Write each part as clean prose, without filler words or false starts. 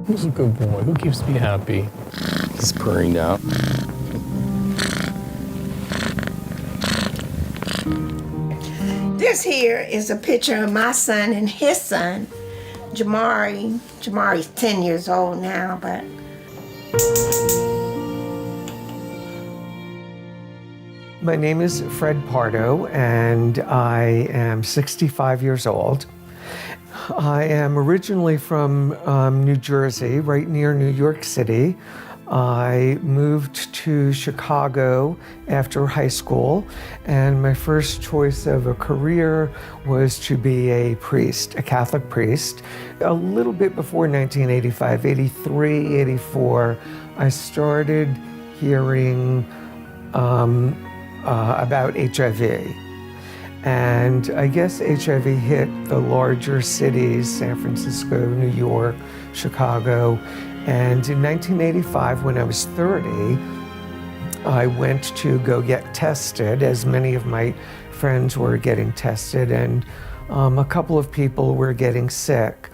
Who's a good boy? Who keeps me happy? He's purring now. This here is a picture of my son and his son, Jamari. Jamari's 10 years old now, but... My name is Fred Pardo, and I am 65 years old. I am originally from New Jersey, right near New York City. I moved to Chicago after high school, and my first choice of a career was to be a priest, a Catholic priest. A little bit before 1985, 83, 84, I started hearing about HIV. And I guess HIV hit the larger cities, San Francisco, New York, Chicago. And in 1985, when I was 30, I went to go get tested, as many of my friends were getting tested, and a couple of people were getting sick,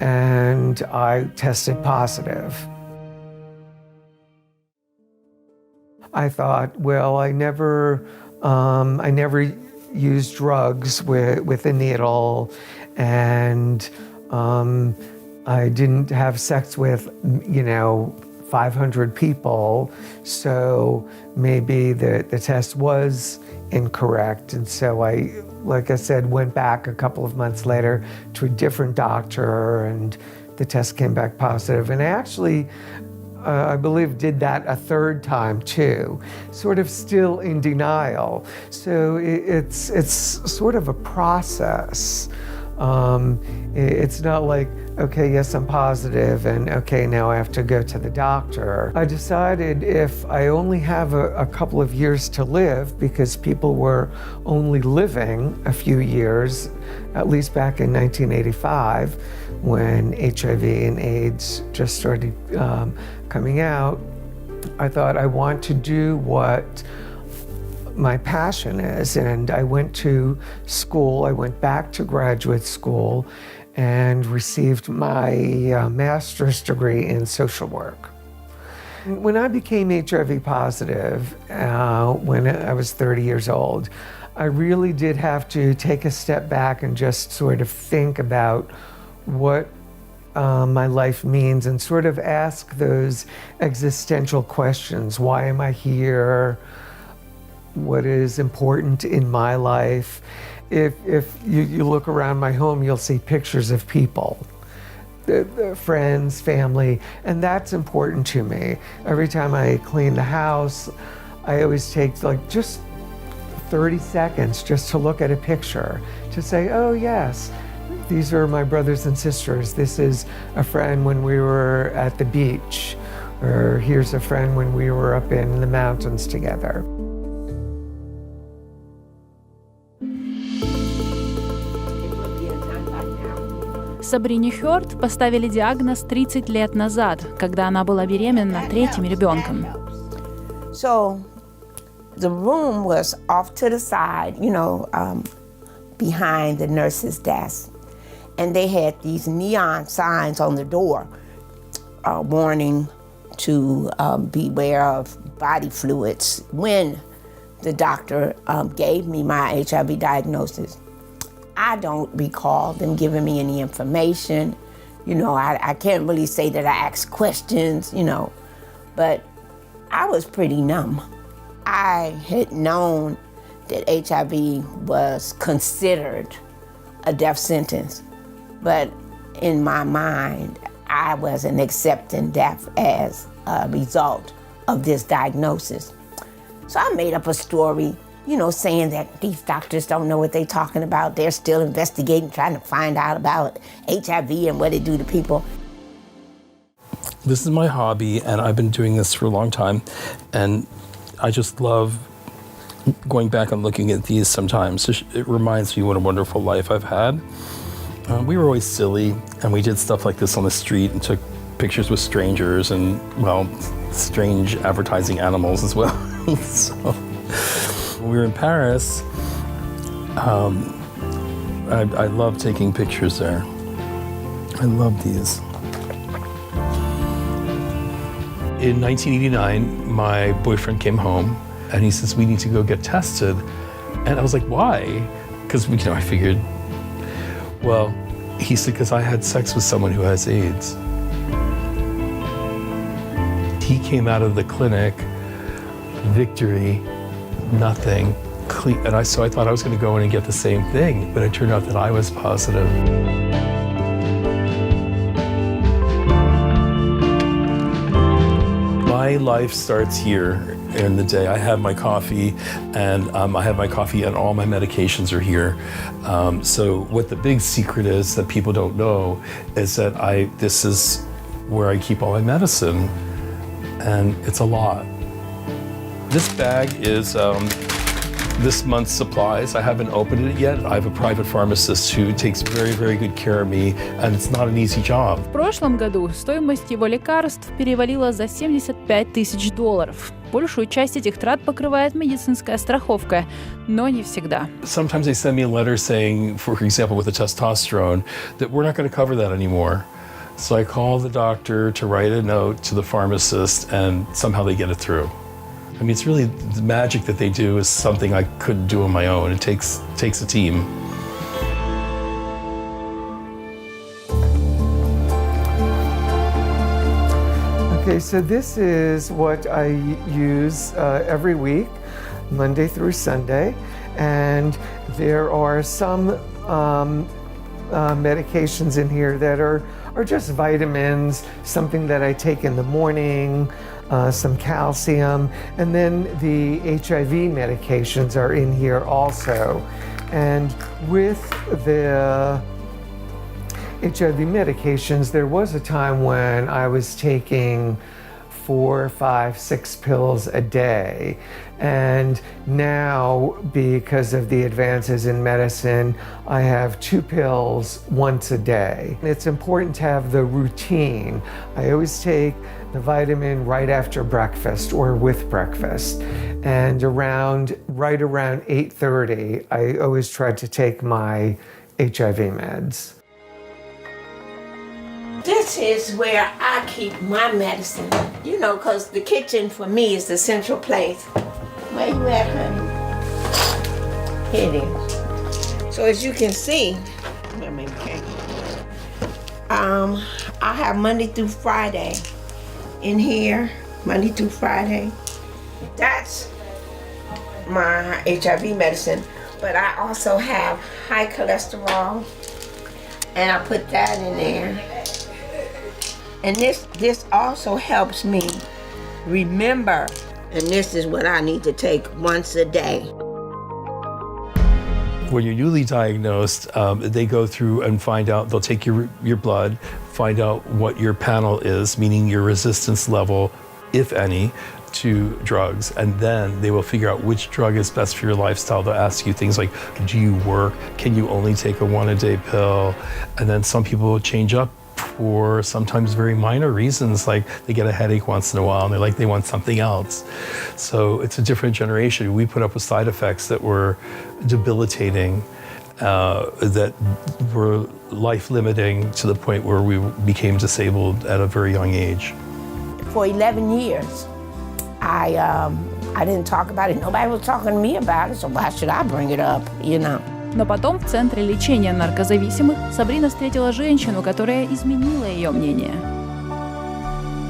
and I tested positive. I thought, well, I never used drugs with a needle, and I didn't have sex with, 500 people, so maybe the test was incorrect. And so I, like I said, went back a couple of months later to a different doctor, and the test came back positive. And I actually, I believe, did that a third time too, sort of still in denial. So it's sort of a process. It's not like, okay, yes, I'm positive, and okay, now I have to go to the doctor. I decided if I only have a couple of years to live, because people were only living a few years, at least back in 1985, when HIV and AIDS just started coming out, I thought I want to do what my passion is. And I went to school, I went back to graduate school and received my master's degree in social work. When I became HIV positive, when I was 30 years old, I really did have to take a step back and just sort of think about what my life means, and sort of ask those existential questions. Why am I here? What is important in my life? If you look around my home, you'll see pictures of people, the friends, family, and that's important to me. Every time I clean the house, I always take like just 30 seconds just to look at a picture, to say, oh yes, these are my brothers and sisters. This is a friend when we were at the beach, or here's a friend when we were up in the mountains together. Сабрине Хёрд поставили диагноз 30 лет назад, когда она была беременна третьим ребенком. So the room was off to the side, behind the nurse's desk. And they had these neon signs on the door, warning to beware of body fluids. When the doctor gave me my HIV diagnosis, I don't recall them giving me any information. I can't really say that I asked questions, but I was pretty numb. I had known that HIV was considered a death sentence, but in my mind, I wasn't accepting death as a result of this diagnosis. So I made up a story, saying that these doctors don't know what they're talking about. They're still investigating, trying to find out about HIV and what it do to people. This is my hobby, and I've been doing this for a long time, and I just love going back and looking at these sometimes. It reminds me what a wonderful life I've had. We were always silly, and we did stuff like this on the street and took pictures with strangers and, strange advertising animals as well. So when we were in Paris, I love taking pictures there. I love these. In 1989, my boyfriend came home and he says, we need to go get tested. And I was like, why? Because, I figured, well, he said, because I had sex with someone who has AIDS. He came out of the clinic, victory, nothing, clean. And so I thought I was going to go in and get the same thing, but it turned out that I was positive. My life starts here in the day. I have my coffee, and all my medications are here. So what the big secret is that people don't know is that this is where I keep all my medicine, and it's a lot. This bag is this month's supplies. I haven't opened it yet. I have a private pharmacist who takes very, very good care of me, and it's not an easy job. В прошлом году стоимость его лекарств перевалила за $75 тысяч. Большую часть этих трат покрывает медицинская страховка, но не всегда. Sometimes they send me a letter saying, for example, with the testosterone, that we're not going to cover that anymore. So I call the doctor to write a note to the pharmacist, and somehow they get it through. I mean, it's really the magic that they do is something I couldn't do on my own. It takes a team. Okay, so this is what I use every week, Monday through Sunday, and there are some medications in here that are just vitamins, something that I take in the morning, some calcium, and then the HIV medications are in here also. And with the HIV medications, there was a time when I was taking 4, 5, 6 pills a day. And now, because of the advances in medicine, I have 2 pills once a day. It's important to have the routine. I always take the vitamin right after breakfast or with breakfast. And right around 8:30, I always try to take my HIV meds. This is where I keep my medicine, because the kitchen for me is the central place. Where you at, honey? Here it is. So as you can see, I have Monday through Friday in here, Monday through Friday. That's my HIV medicine, but I also have high cholesterol, and I put that in there. And this also helps me remember, and this is what I need to take once a day. When you're newly diagnosed, they go through and find out, they'll take your blood, find out what your panel is, meaning your resistance level, if any, to drugs. And then they will figure out which drug is best for your lifestyle. They'll ask you things like, do you work? Can you only take a 1-a-day pill? And then some people will change up for sometimes very minor reasons, like they get a headache once in a while and they want something else. So it's a different generation. We put up with side effects that were debilitating, that were life-limiting to the point where we became disabled at a very young age. For 11 years, I didn't talk about it. Nobody was talking to me about it, so why should I bring it up, Но потом в Центре лечения наркозависимых Сабрина встретила женщину, которая изменила ее мнение.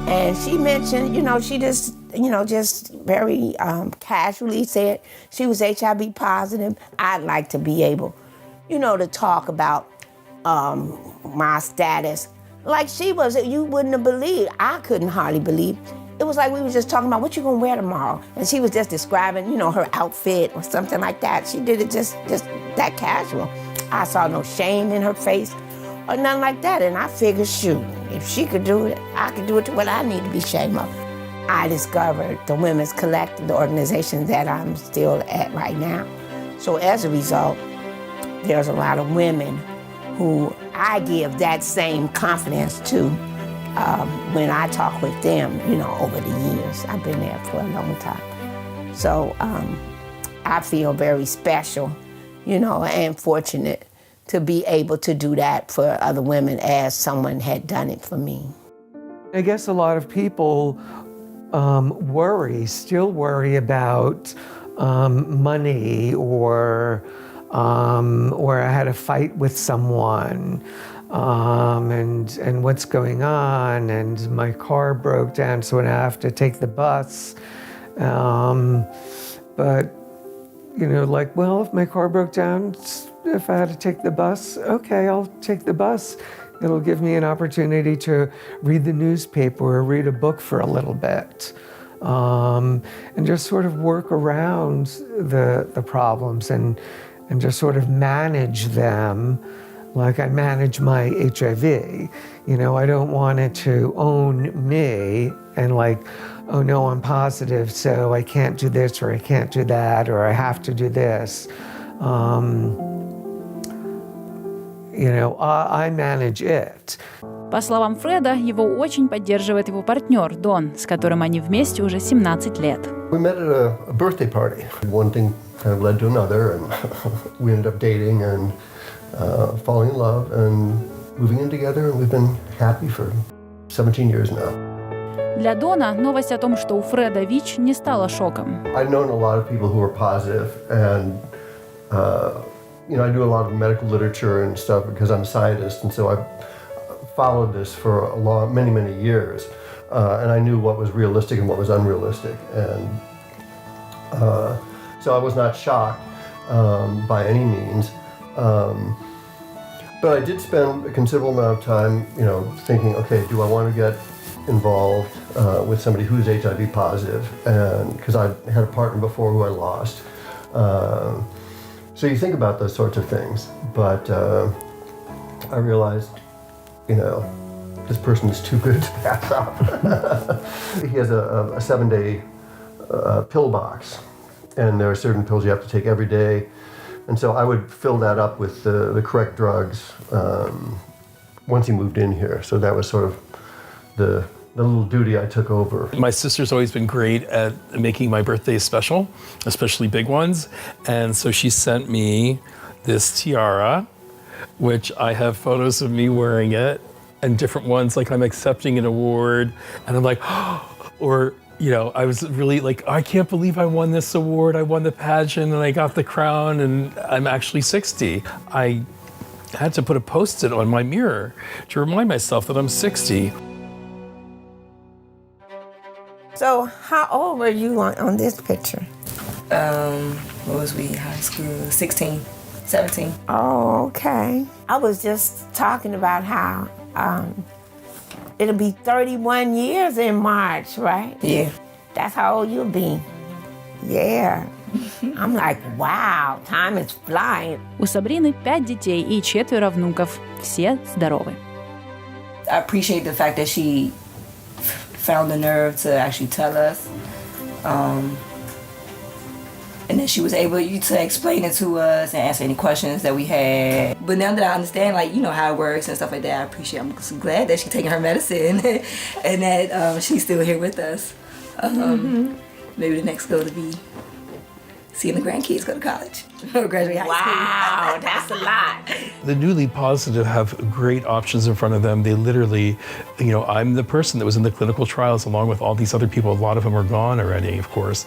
And she mentioned, she just very casually said she was HIV positive. I'd like to be able, to talk about my status. Like she was, you wouldn't have believed. I couldn't hardly believe. It was like we were just talking about what you gonna wear tomorrow. And she was just describing, her outfit or something like that. She did it just that casual. I saw no shame in her face or nothing like that. And I figured, shoot, if she could do it, I could do it to what I need to be ashamed of. I discovered the Women's Collective, the organization that I'm still at right now. So as a result, there's a lot of women who I give that same confidence to when I talk with them, over the years. I've been there for a long time. So I feel very special, and fortunate to be able to do that for other women as someone had done it for me. I guess a lot of people still worry about money or I had a fight with someone and what's going on, and my car broke down, so I have to take the bus. But, like, well, if my car broke down, if I had to take the bus, okay, I'll take the bus. It'll give me an opportunity to read the newspaper or read a book for a little bit. And just sort of work around the problems and just sort of manage them like I manage my HIV. I don't want it to own me and like, oh no, I'm positive, so I can't do this or I can't do that or I have to do this. I manage it. По словам Фреда, его очень поддерживает его партнер Дон, с которым они вместе уже 17 лет. We met at a birthday party. One thing kind of led to another, and we ended up dating and falling in love and moving in together, and we've been happy for 17 years now. Для Дона новость о том, что у Фреда ВИЧ, не стала шоком. I've known a lot of people who are positive, and I do a lot of medical literature and stuff because I'm a scientist, and so I've followed this for many years, and I knew what was realistic and what was unrealistic, and so I was not shocked by any means. But I did spend a considerable amount of time, thinking, okay, do I want to get involved with somebody who's HIV positive? And because I had a partner before who I lost. So you think about those sorts of things, but I realized, this person is too good to pass up. He has a 7-day pill box, and there are certain pills you have to take every day. And so I would fill that up with the correct drugs once he moved in here. So that was sort of the little duty I took over. My sister's always been great at making my birthdays special, especially big ones. And so she sent me this tiara, which I have photos of me wearing it, and different ones, like I'm accepting an award, and I'm like, or, I was really like, I can't believe I won this award. I won the pageant and I got the crown and I'm actually 60. I had to put a Post-it on my mirror to remind myself that I'm 60. So how old were you on this picture? What was we, high school? 16, 17. Oh, okay. I was just talking about how it'll be 31 years in March, right? Yeah. That's how old you'll be. Yeah. I'm like, wow, time is flying. У Сабрины 5 детей и 4 внуков. Все здоровы. I appreciate the fact that she found the nerve to actually tell us. And then she was able to explain it to us and answer any questions that we had. But now that I understand, how it works and stuff like that, I'm glad that she's taking her medicine and that she's still here with us. Maybe the next goal to be seeing the grandkids go to college or graduate high school. Wow, that's a lot. The newly positive have great options in front of them. They literally, I'm the person that was in the clinical trials along with all these other people. A lot of them are gone already, of course,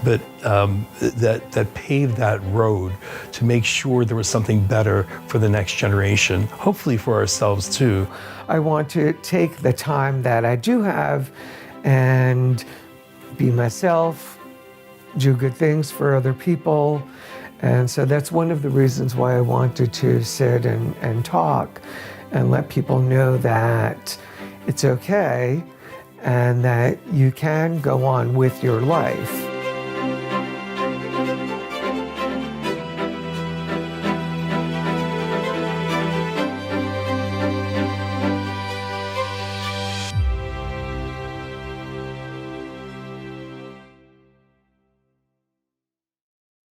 but that paved that road to make sure there was something better for the next generation, hopefully for ourselves too. I want to take the time that I do have and be myself, do good things for other people. And so that's one of the reasons why I wanted to sit and talk and let people know that it's okay and that you can go on with your life.